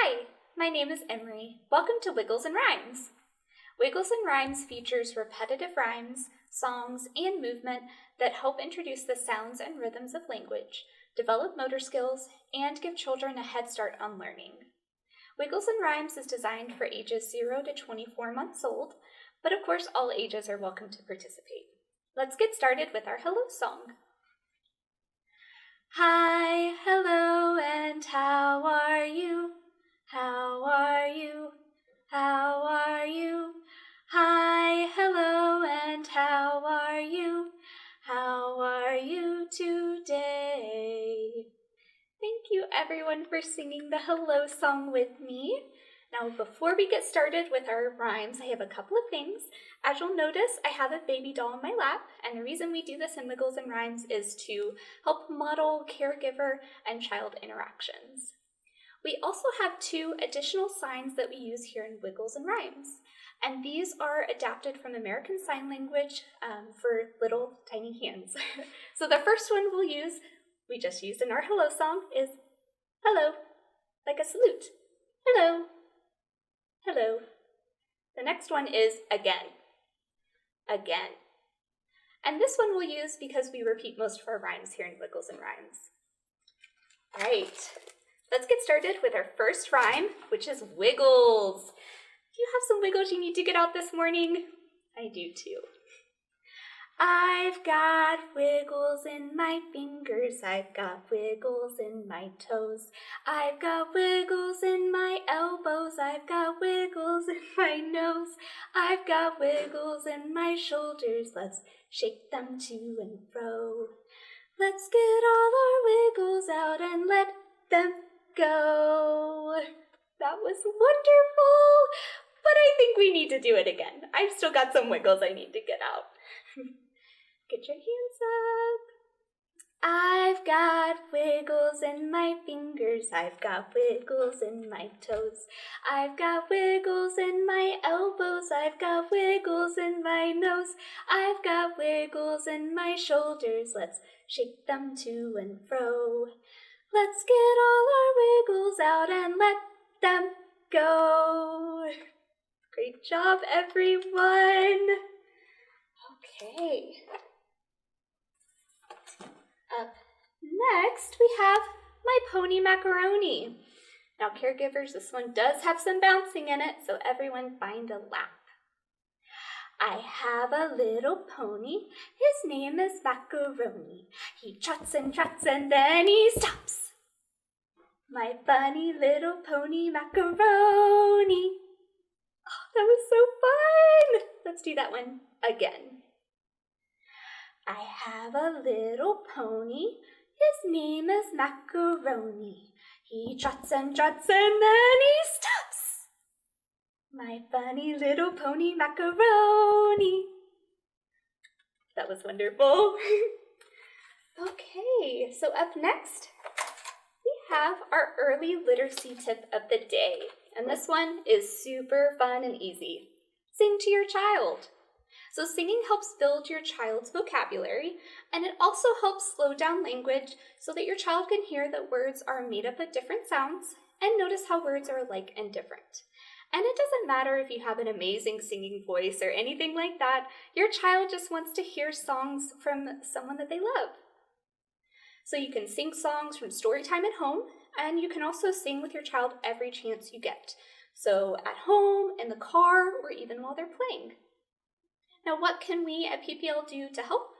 Hi, my name is Emery. Welcome to Wiggles and Rhymes. Wiggles and Rhymes features repetitive rhymes, songs, and movement that help introduce the sounds and rhythms of language, develop motor skills, and give children a head start on learning. Wiggles and Rhymes is designed for ages 0 to 24 months old, but of course all ages are welcome to participate. Let's get started with our hello song. Hi, hello, and how are you? How are you? How are you? Hi, hello, and how are you? How are you today? Thank you everyone for singing the hello song with me. Now, before we get started with our rhymes, I have a couple of things. As you'll notice, I have a baby doll in my lap, and the reason we do this in Wiggles and Rhymes is to help model caregiver and child interactions. We also have 2 additional signs that we use here in Wiggles and Rhymes, and these are adapted from American Sign Language for little tiny hands. So the first one we just used in our hello song, is hello, like a salute. Hello. Hello. The next one is again. Again. And this one we'll use because we repeat most of our rhymes here in Wiggles and Rhymes. All right, let's get started with our first rhyme, which is wiggles. Do you have some wiggles you need to get out this morning? I do too. I've got wiggles in my fingers, I've got wiggles in my toes, I've got wiggles in my elbows, I've got wiggles in my nose, I've got wiggles in my shoulders, let's shake them to and fro. Let's get all our wiggles out and let them go. That was wonderful, but I think we need to do it again. I've still got some wiggles I need to get out. Get your hands up. I've got wiggles in my fingers, I've got wiggles in my toes, I've got wiggles in my elbows, I've got wiggles in my nose, I've got wiggles in my shoulders, let's shake them to and fro. Let's get all our wiggles out and let them go. Great job, everyone. Okay. Up next, we have my Pony Macaroni. Now, caregivers, this one does have some bouncing in it, so everyone find a lap. I have a little pony, his name is Macaroni. He trots and then he stops. My funny little pony Macaroni. Oh, that was so fun! Let's do that one again. I have a little pony, his name is Macaroni. He trots and then he stops. My funny little pony Macaroni. That was wonderful. Okay, so up next, we have our early literacy tip of the day. And this one is super fun and easy. Sing to your child. So singing helps build your child's vocabulary, and it also helps slow down language so that your child can hear that words are made up of different sounds and notice how words are alike and different. And it doesn't matter if you have an amazing singing voice or anything like that, your child just wants to hear songs from someone that they love. So you can sing songs from story time at home, and you can also sing with your child every chance you get. So at home, in the car, or even while they're playing. Now, what can we at PPL do to help?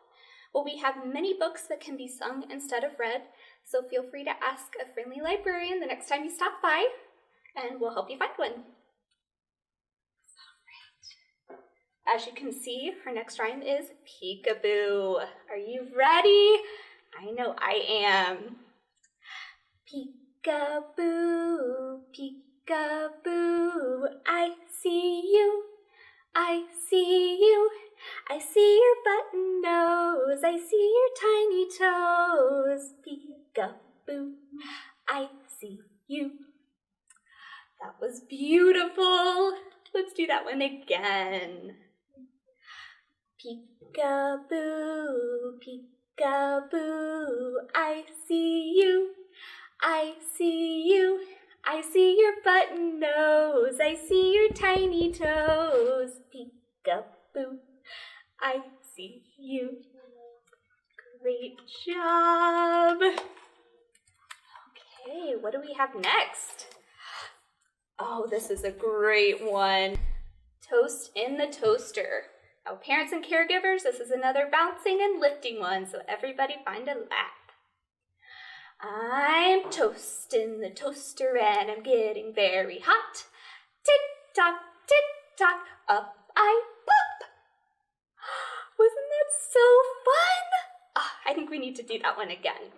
Well, we have many books that can be sung instead of read, so feel free to ask a friendly librarian the next time you stop by, and we'll help you find one. All right. As you can see, our next rhyme is Peekaboo. Are you ready? I know I am. Peekaboo, peekaboo, I see you. I see you, I see your button nose, I see your tiny toes. Peekaboo, I see you. That was beautiful. Let's do that one again. Peekaboo, peekaboo, I see you. I see you, I see your button nose, I see your tiny toes. Peekaboo, I see you. Great job. Okay, what do we have next? Oh, this is a great one. Toast in the toaster. Now, parents and caregivers, this is another bouncing and lifting one, so everybody find a lap. I'm toast in the toaster and I'm getting very hot. Tick-tock, tick-tock, up I pop. Wasn't that so fun? Oh, I think we need to do that one again.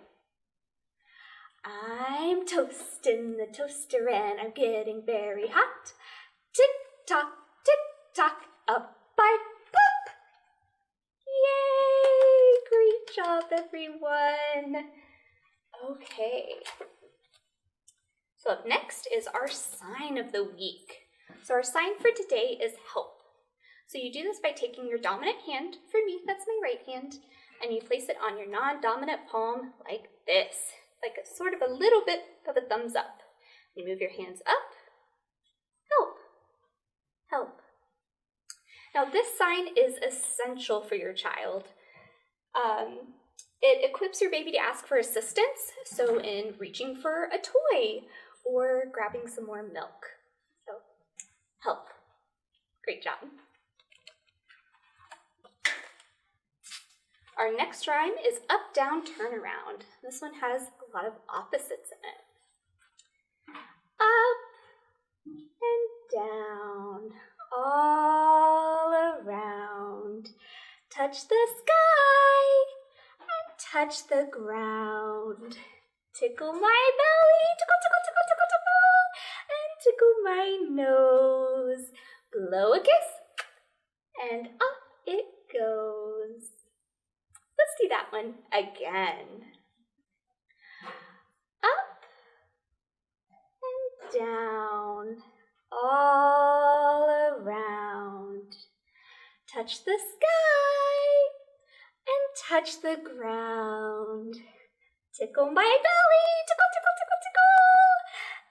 I'm toast in the toaster and I'm getting very hot. Tick-tock, tick-tock, up I pop. Yay! Great job, everyone. Okay. So up next is our sign of the week. So our sign for today is help. So you do this by taking your dominant hand, for me that's my right hand, and you place it on your non-dominant palm like this, like a sort of a little bit of a thumbs up. You move your hands up, help, help. Now this sign is essential for your child. It equips your baby to ask for assistance, so in reaching for a toy or grabbing some more milk. So help. Great job. Our next rhyme is up, down, turn around. This one has a lot of opposites in it. Up and down, all around. Touch the sky and touch the ground. Tickle my belly, tickle, tickle, tickle, tickle, tickle, and tickle my nose. Blow a kiss, and up it goes. Let's do that one again. Up and down, all around. Touch the sky and touch the ground. Tickle my belly, tickle, tickle, tickle, tickle,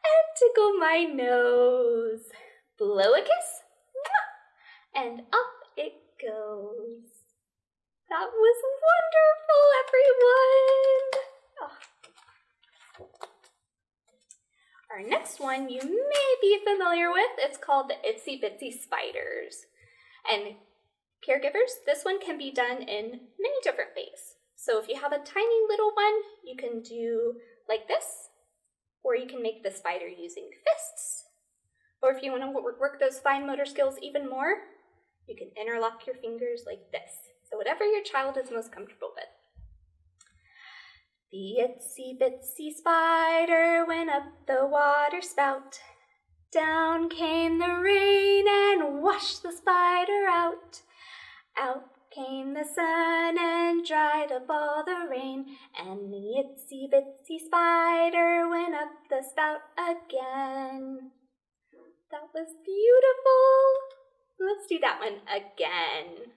and tickle my nose. Blow a kiss, and up it goes. That was wonderful, everyone. Oh. Our next one you may be familiar with. It's called the Itsy Bitsy Spiders. And caregivers, this one can be done in many different ways. So if you have a tiny little one, you can do like this, or you can make the spider using fists. Or if you want to work those fine motor skills even more, you can interlock your fingers like this. So whatever your child is most comfortable with. The itsy bitsy spider went up the water spout. Down came the rain and washed the spider out. Out came the sun and dried up all the rain, and the itsy bitsy spider went up the spout again. That was beautiful. Let's do that one again.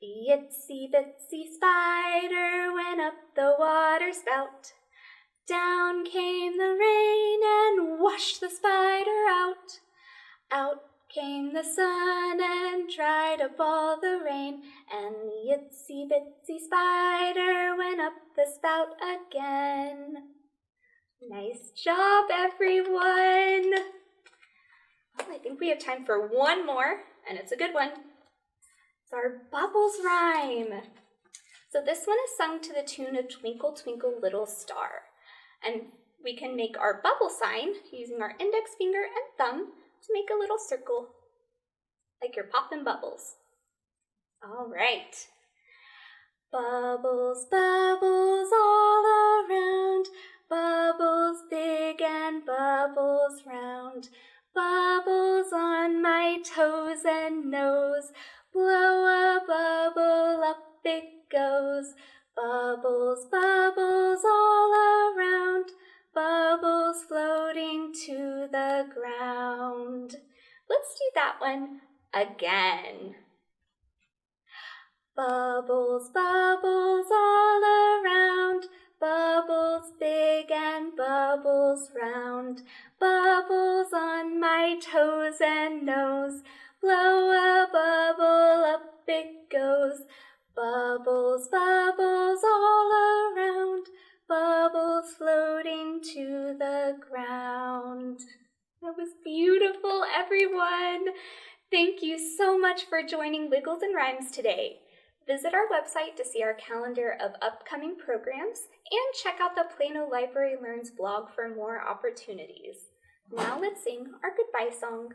The itsy bitsy spider went up the water spout. Down came the rain and washed the spider out. Out came the sun and dried up all the rain, and the itsy bitsy spider went up the spout again. Nice job, everyone. Well, I think we have time for one more, and it's a good one. It's our Bubbles rhyme. So this one is sung to the tune of Twinkle, Twinkle, Little Star. And we can make our bubble sign using our index finger and thumb to make a little circle, like you're popping bubbles. All right. Bubbles, bubbles all around, bubbles big and bubbles round, bubbles on my toes and nose, blow a bubble, up it goes. Bubbles, bubbles all around, bubbles floating to the ground. Let's do that one again. Bubbles, bubbles all around, Bubbles big and bubbles round, bubbles on my toes and nose. Blow a bubble, up it goes. Bubbles, bubbles all around, bubbles floating to the ground. That was beautiful, everyone. Thank you so much for joining Wiggles and Rhymes today. Visit our website to see our calendar of upcoming programs and check out the Plano Library Learns blog for more opportunities. Now let's sing our goodbye song.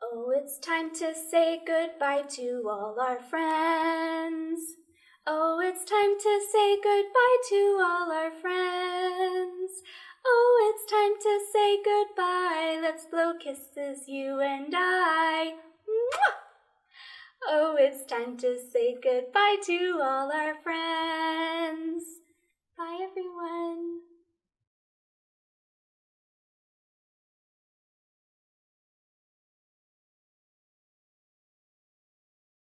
Oh, it's time to say goodbye to all our friends. Oh, it's time to say goodbye to all our friends. Oh, it's time to say goodbye. Let's blow kisses, you and I. Mwah! Oh, it's time to say goodbye to all our friends. Bye, everyone.